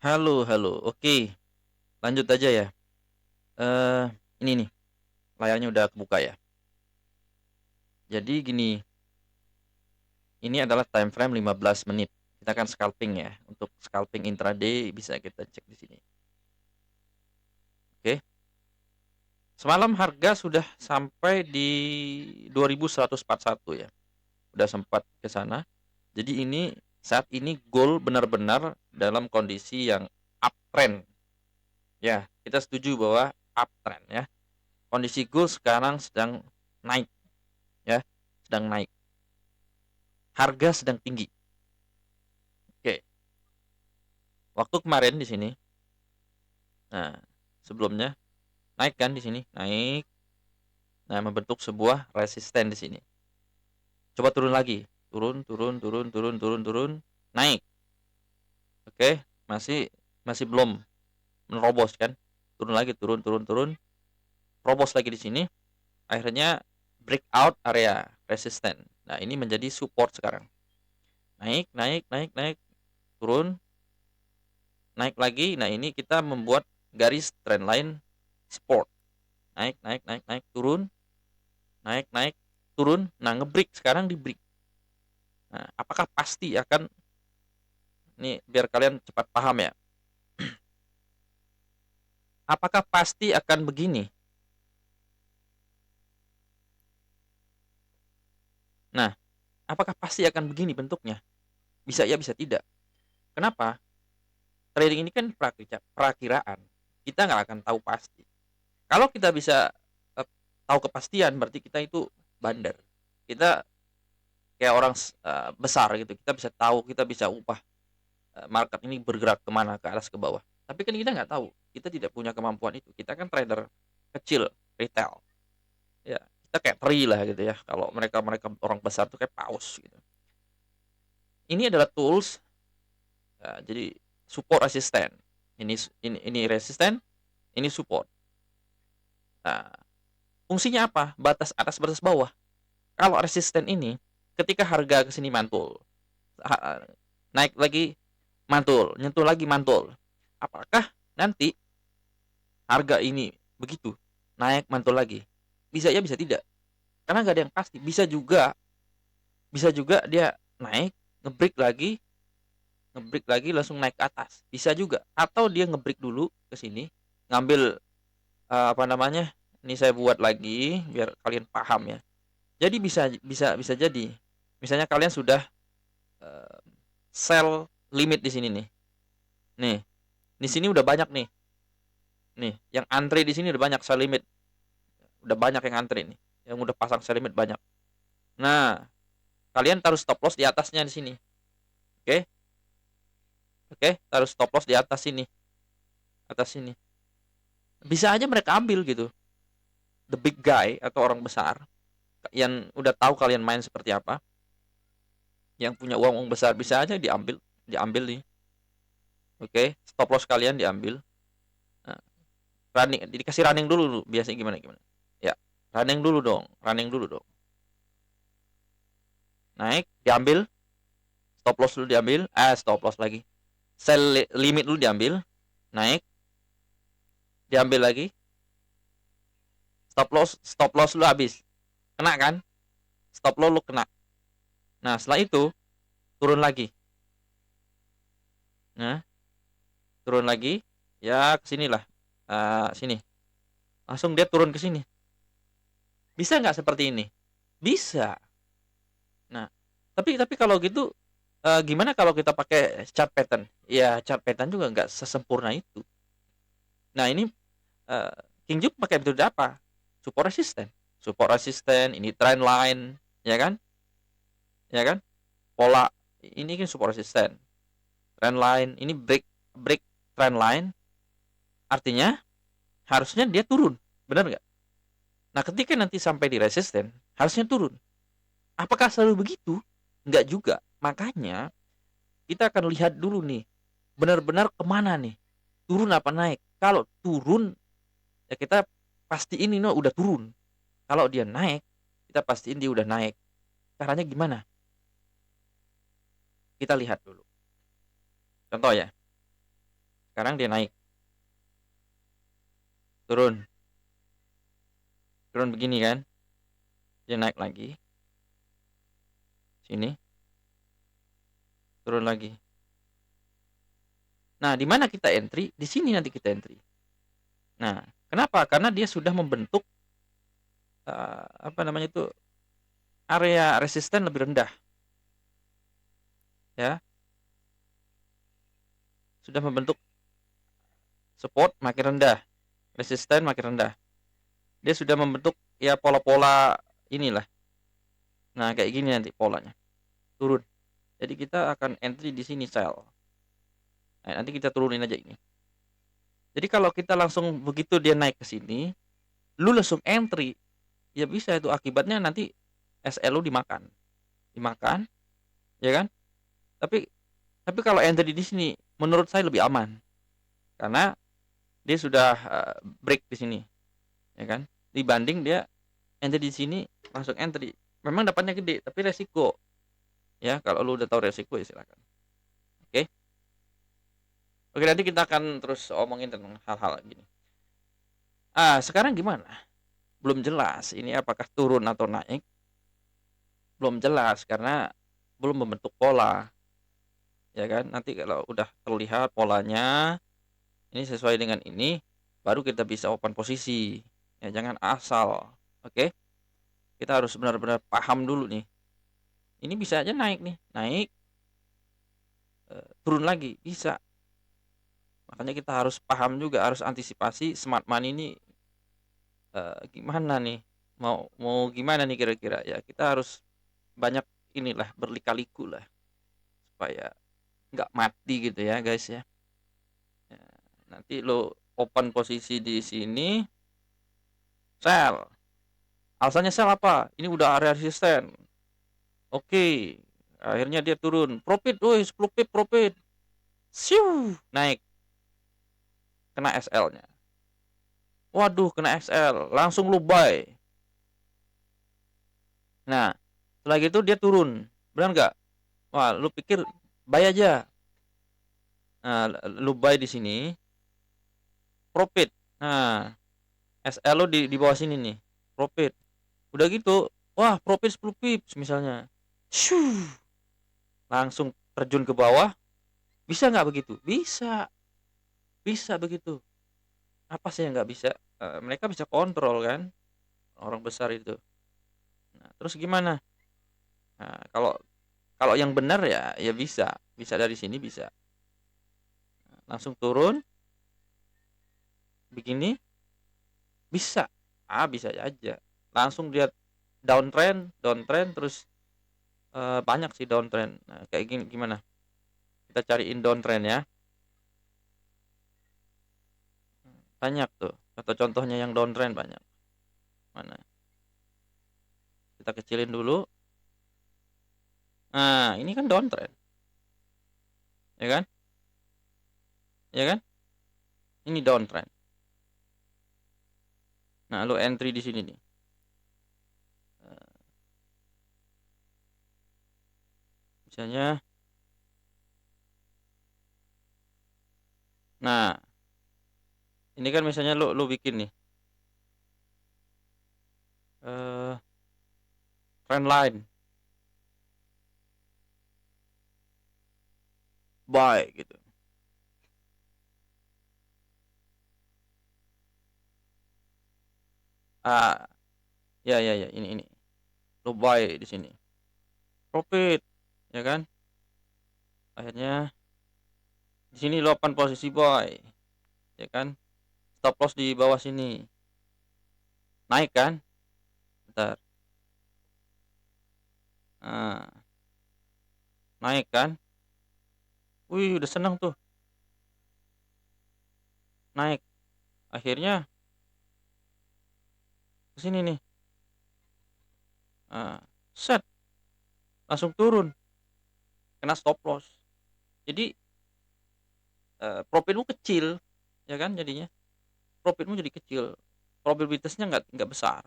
Halo, halo. Oke, lanjut aja ya. Eh, ini nih, layarnya udah kebuka ya. Jadi gini, ini adalah time frame 15 menit. Kita kan scalping ya. Untuk scalping intraday bisa kita cek di sini. Oke. Semalam harga sudah sampai di 2141 ya. Udah sempat ke sana. Jadi ini saat ini gold benar-benar dalam kondisi yang uptrend. Ya, kita setuju bahwa uptrend ya. Kondisi gold sekarang sedang naik ya, sedang naik. Harga sedang tinggi. Oke, waktu kemarin di sini, nah sebelumnya naik kan di sini, naik, nah membentuk sebuah resisten di sini. Coba turun lagi, turun, turun, turun, turun, turun, turun, naik. Oke, masih masih belum menerobos kan? Turun lagi, turun, turun, turun, terobos lagi di sini. Akhirnya breakout area resisten. Nah ini menjadi support sekarang. Naik, naik, naik, naik, turun, naik lagi. Nah ini kita membuat garis trendline support. Naik, naik, naik, naik, turun, naik, naik, turun. Nah, ngebreak sekarang di break. Nah, apakah pasti akan nih biar kalian cepat paham ya. Apakah pasti akan begini? Nah, apakah pasti akan begini bentuknya? Bisa ya, bisa tidak. Kenapa? Trading ini kan perakiraan. Kita nggak akan tahu pasti. Kalau kita bisa eh, tahu kepastian, berarti kita itu bandar. Kita kayak orang besar gitu. Kita bisa tahu, kita bisa upah market ini bergerak kemana, ke atas ke bawah. Tapi kan kita nggak tahu, kita tidak punya kemampuan itu. Kita kan trader kecil, retail. Ya, kita kayak peri lah gitu ya. Kalau mereka mereka orang besar tuh kayak paus gitu. Ini adalah tools, jadi support resisten. Ini resisten, ini support. Nah, fungsinya apa? Batas atas, batas bawah. Kalau resisten ini, ketika harga ke sini mantul, naik lagi mantul, nyentuh lagi mantul. Apakah nanti harga ini begitu naik mantul lagi? Bisa ya, bisa tidak. Karena nggak ada yang pasti. Bisa juga dia naik, ngebreak lagi langsung naik ke atas. Bisa juga. Atau dia ngebreak dulu ke sini, ngambil apa namanya? Ini saya buat lagi biar kalian paham ya. Jadi bisa bisa bisa jadi. Misalnya kalian sudah eh, sell limit di sini nih. Nih, di sini udah banyak nih. Nih, yang antri di sini udah banyak sell limit. Udah banyak yang antri nih. Yang udah pasang sell limit banyak. Nah, kalian taruh stop loss di atasnya di sini. Oke? Oke, taruh stop loss di atas sini, atas sini. Bisa aja mereka ambil gitu. The big guy atau orang besar yang udah tahu kalian main seperti apa, yang punya uang besar bisa aja diambil, diambil nih. Oke, stop loss kalian diambil. Nah, running, dikasih running dulu, biasanya gimana gimana. Ya, running dulu dong, running dulu dong. Naik, diambil, stop loss dulu diambil, stop loss lagi. Sell limit dulu diambil, naik, diambil lagi, stop loss lu habis. Kena kan? Stop loss lu kena. Nah, setelah itu turun lagi. Nah, turun lagi, ya ke sinilah. Sini. Langsung dia turun ke sini. Bisa nggak seperti ini? Bisa. Nah, tapi kalau gitu gimana kalau kita pakai chart pattern? Ya, chart pattern juga nggak sesempurna itu. Nah, ini eh, King Jup pakai metode apa? Support resisten. Support resisten, ini trend line, ya kan? Ya kan? Pola ini kan support resisten. Trend line, ini break break trend line, artinya harusnya dia turun. Benar nggak? Nah, ketika nanti sampai di resisten, harusnya turun. Apakah selalu begitu? Enggak juga. Makanya kita akan lihat dulu nih, benar-benar kemana nih? Turun apa naik? Kalau turun, ya kita pastiin ini udah turun. Kalau dia naik, kita pastiin dia udah naik. Caranya gimana? Kita lihat dulu. Contoh ya, Sekarang dia naik, turun begini kan, dia naik lagi sini, turun lagi. Nah, di mana kita entry? Di sini nanti kita entry. Nah, kenapa? Karena dia sudah membentuk apa namanya itu, area resisten lebih rendah, ya. Sudah membentuk support makin rendah, resisten makin rendah. Dia sudah membentuk ya pola-pola inilah. Nah, kayak gini nanti polanya. Turun. Jadi kita akan entry di sini sell. Nah, nanti kita turunin aja ini. Jadi kalau kita langsung begitu dia naik ke sini, lu langsung entry, ya bisa itu akibatnya nanti SL lu dimakan. Dimakan, ya kan? Tapi kalau entry di sini menurut saya lebih aman. Karena dia sudah break di sini, ya kan? Dibanding dia entry di sini langsung entry. Memang dapatnya gede, tapi resiko. Ya, kalau lu udah tahu resiko ya silakan. Oke. Oke, nanti kita akan terus omongin tentang hal-hal gini. Sekarang gimana? Belum jelas ini apakah turun atau naik. Belum jelas karena belum membentuk pola. Ya kan? Nanti kalau udah terlihat polanya, ini sesuai dengan ini, baru kita bisa open posisi. Ya, jangan asal. Oke? Kita harus benar-benar paham dulu nih. Ini bisa aja naik nih, naik, turun lagi, bisa. Makanya kita harus paham juga, harus antisipasi smart money ini gimana nih, mau gimana nih kira-kira ya. Kita harus banyak inilah, berlika-liku lah supaya nggak mati gitu ya guys ya. Ya, nanti lo open posisi di sini, sell. Alasannya sell apa? Ini udah area resisten. Oke, akhirnya dia turun, profit, woi 10 pip profit, siu, naik, kena SL-nya. Waduh, kena XL, langsung lu buy. Nah, setelah gitu dia turun, benar nggak? Wah, lu pikir buy aja. Nah, lu buy di sini, profit. Nah, SL lu di bawah sini nih, profit. Udah gitu, wah profit 10 pips misalnya. Shoo, langsung terjun ke bawah. Bisa nggak begitu? Bisa, bisa begitu. Apa sih yang nggak bisa? Mereka bisa kontrol kan, orang besar itu. Nah, terus gimana? Nah, kalau kalau yang benar ya bisa, bisa dari sini bisa. Langsung turun begini bisa. Bisa aja. Langsung dia downtrend, downtrend terus banyak sih downtrend. Nah, kayak gini gimana? Kita cariin downtrend ya. Banyak tuh. Atau contohnya yang downtrend banyak. Mana? Kita kecilin dulu. Nah, ini kan downtrend. Ya kan? Ya kan? Ini downtrend. Nah, lo entry di sini nih. Misalnya, nah, ini kan misalnya lo bikin nih trend line, buy gitu. Ya, ini lo buy di sini, profit, ya kan? Akhirnya di sini lo open posisi buy, ya kan? Stop loss di bawah sini, naik kan? Bentar, nah, naik kan? Wih, udah seneng tuh, naik. Akhirnya ke sini nih, set, langsung turun, kena stop loss. Jadi profitmu kecil, ya kan? Jadinya profitmu jadi kecil, probabilitasnya nggak besar.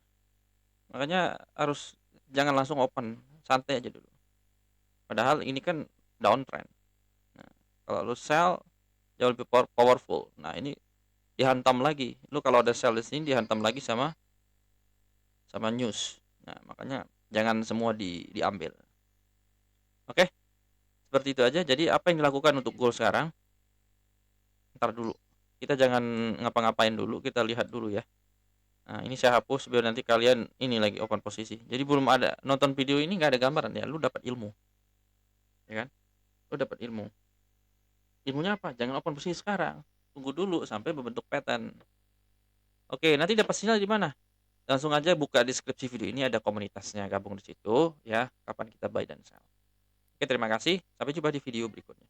Makanya harus jangan langsung open, santai aja dulu. Padahal ini kan downtrend. Nah, kalau lu sell jauh lebih powerful. Nah, ini dihantam lagi. Lu kalau ada sell di sini dihantam lagi sama news. Nah, makanya jangan semua diambil. Oke, seperti itu aja. Jadi apa yang dilakukan untuk gold sekarang? Ntar dulu. Kita jangan ngapa-ngapain dulu, kita lihat dulu ya. Nah, ini saya hapus biar nanti kalian ini lagi open posisi. Jadi belum ada nonton video ini nggak ada gambaran ya, lu dapat ilmu. Ya kan? Lu dapat ilmu. Ilmunya apa? Jangan open posisi sekarang. Tunggu dulu sampai membentuk pattern. Oke, nanti dapat sinyal di mana? Langsung aja buka deskripsi video ini, ada komunitasnya, gabung di situ ya. Kapan kita buy dan sell. Oke, terima kasih. Sampai jumpa di video berikutnya.